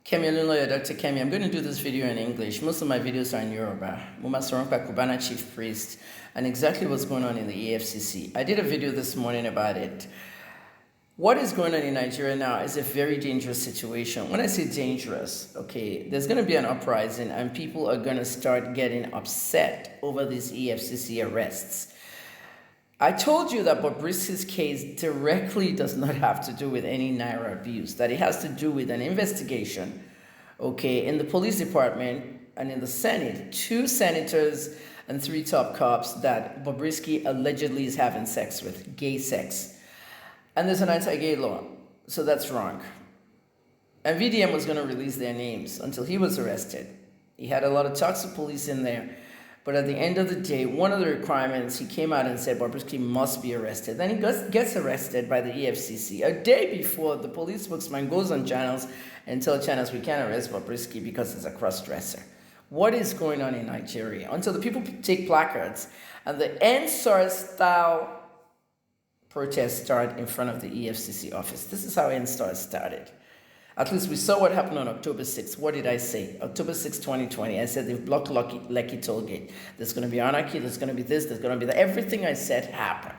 Kemi Lawyer, Dr. Kemi. I'm going to do this video in English. Most of my videos are in Yoruba. Muma Soronpa Kubana Chief Priest, and exactly what's going on in the EFCC. I did a video this morning about it. What is going on in Nigeria now is a very dangerous situation. When I say dangerous, okay, there's going to be an uprising and people are going to start getting upset over these EFCC arrests. I told you that Bobrisky's case directly does not have to do with any Naira abuse, that it has to do with an investigation, okay, in the police department and in the Senate, 2 senators and 3 top cops that Bobrisky allegedly is having sex with, gay sex. And there's an anti-gay law, so that's wrong. And VDM was going to release their names until he was arrested. He had a lot of toxic police in there. But at the end of the day, one of the requirements, he came out and said Bobrisky must be arrested. Then he gets arrested by the EFCC. A day before, the police spokesman goes on channels and tells channels we can't arrest Bobrisky because he's a cross-dresser. What is going on in Nigeria? Until the people take placards and the NSAR-style protests start in front of the EFCC office. This is how NSAR started. At least we saw what happened on October 6th. What did I say? October 6, 2020. I said they've blocked Lekki Tollgate. There's going to be anarchy. There's going to be this. There's going to be that. Everything I said happened.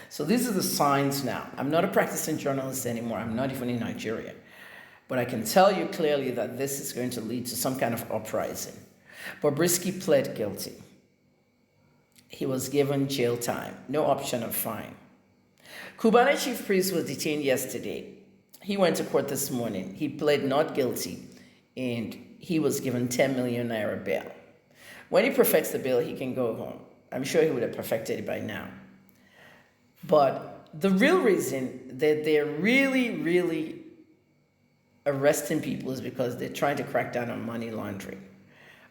So these are the signs now. I'm not a practicing journalist anymore. I'm not even in Nigeria. But I can tell you clearly that this is going to lead to some kind of uprising. Bobrisky pled guilty. He was given jail time. No option of fine. Cubana Chief Priest was detained yesterday. He went to court this morning. He pled not guilty, and he was given 10 million Naira bail. When he perfects the bail, he can go home. I'm sure he would have perfected it by now. But the real reason that they're really arresting people is because they're trying to crack down on money laundering.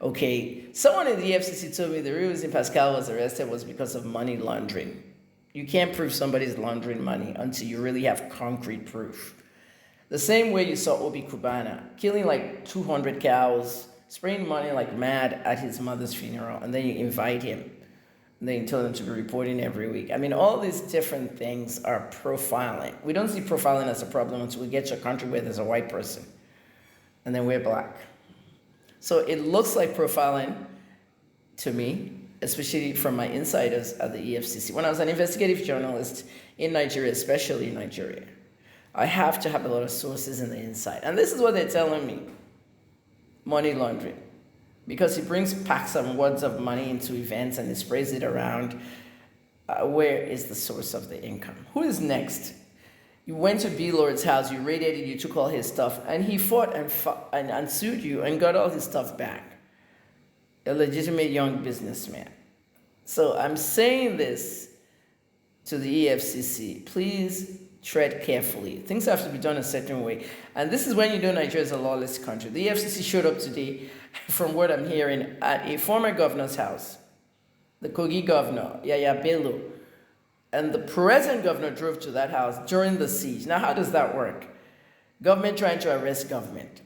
Okay, someone in the FCC told me the real reason Pascal was arrested was because of money laundering. You can't prove somebody's laundering money until you really have concrete proof. The same way you saw Obi Kubana killing like 200 cows, spraying money like mad at his mother's funeral, and then you invite him, and then you tell him to be reporting every week. I mean, all these different things are profiling. We don't see profiling as a problem until we get to a country where there's a white person, and then we're black. So it looks like profiling to me, especially from my insiders at the EFCC. When I was an investigative journalist in Nigeria, especially in Nigeria, I have to have a lot of sources in the inside. And this is what they're telling me. Money laundering. Because he brings packs and wads of money into events and he sprays it around. Where is the source of the income? Who is next? You went to B. Lord's house, you raided it, you took all his stuff, and he fought and sued you and got all his stuff back. A legitimate young businessman. So I'm saying this to the EFCC. Please tread carefully. Things have to be done a certain way. And this is when you know Nigeria is a lawless country. The EFCC showed up today, from what I'm hearing, at a former governor's house. The Kogi governor, Yaya Bello. And the present governor drove to that house during the siege. Now, how does that work? Government trying to arrest government.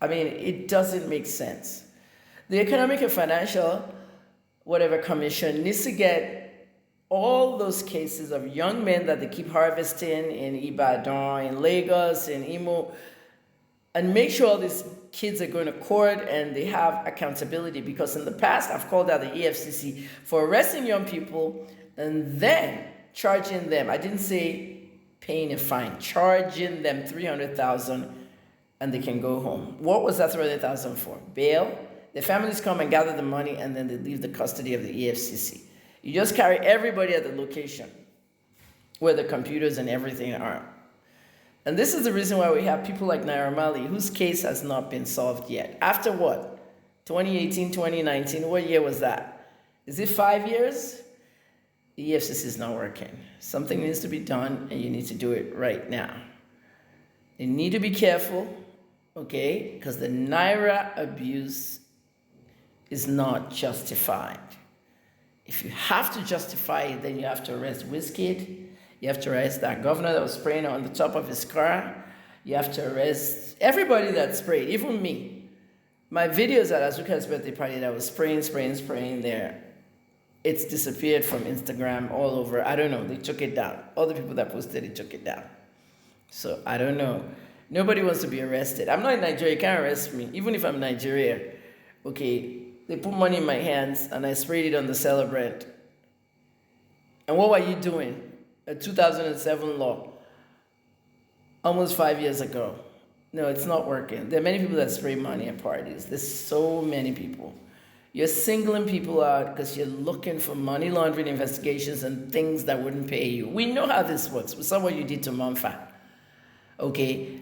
I mean, it doesn't make sense. The Economic and Financial, Commission needs to get all those cases of young men that they keep harvesting in Ibadan, in Lagos, in Imo, and make sure all these kids are going to court and they have accountability. Because in the past, I've called out the EFCC for arresting young people and then charging them. I didn't say paying a fine, charging them 300,000 and they can go home. What was that 300,000 for? Bail. The families come and gather the money and then they leave the custody of the EFCC. You just carry everybody at the location where the computers and everything are. And this is the reason why we have people like Naira Marley, whose case has not been solved yet. After what? 2018, 2019, what year was that? Is it 5 years? The EFCC is not working. Something needs to be done, and you need to do it right now. You need to be careful, okay? Because the Naira abuse is not justified. If you have to justify it, then you have to arrest Wizkid. You have to arrest that governor that was spraying on the top of his car. You have to arrest everybody that sprayed, even me. My videos at Azuka's birthday party that was spraying there, it's disappeared from Instagram all over. I don't know. They took it down. All the people that posted it took it down. So I don't know. Nobody wants to be arrested. I'm not in Nigeria. You can't arrest me. Even if I'm in Nigeria, okay, they put money in my hands and I sprayed it on the celebrant. And what were you doing? A 2007 law, almost 5 years ago. No, it's not working. There are many people that spray money at parties. There's so many people. You're singling people out because you're looking for money laundering investigations and things that wouldn't pay you. We know how this works. We saw what you did to Monfa. Okay?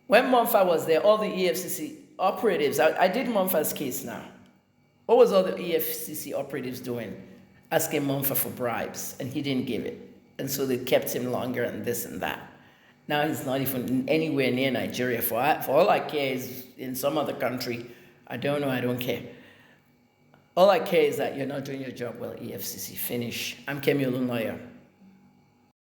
When Monfa was there, all the EFCC operatives, I did Monfa's case now. What was all the EFCC operatives doing? Asking Monfa for bribes, and he didn't give it. And so they kept him longer and this and that. Now he's not even anywhere near Nigeria. For all I care is in some other country. I don't know, I don't care. All I care is that you're not doing your job well, EFCC. Finish. I'm Kemi Olunloyo.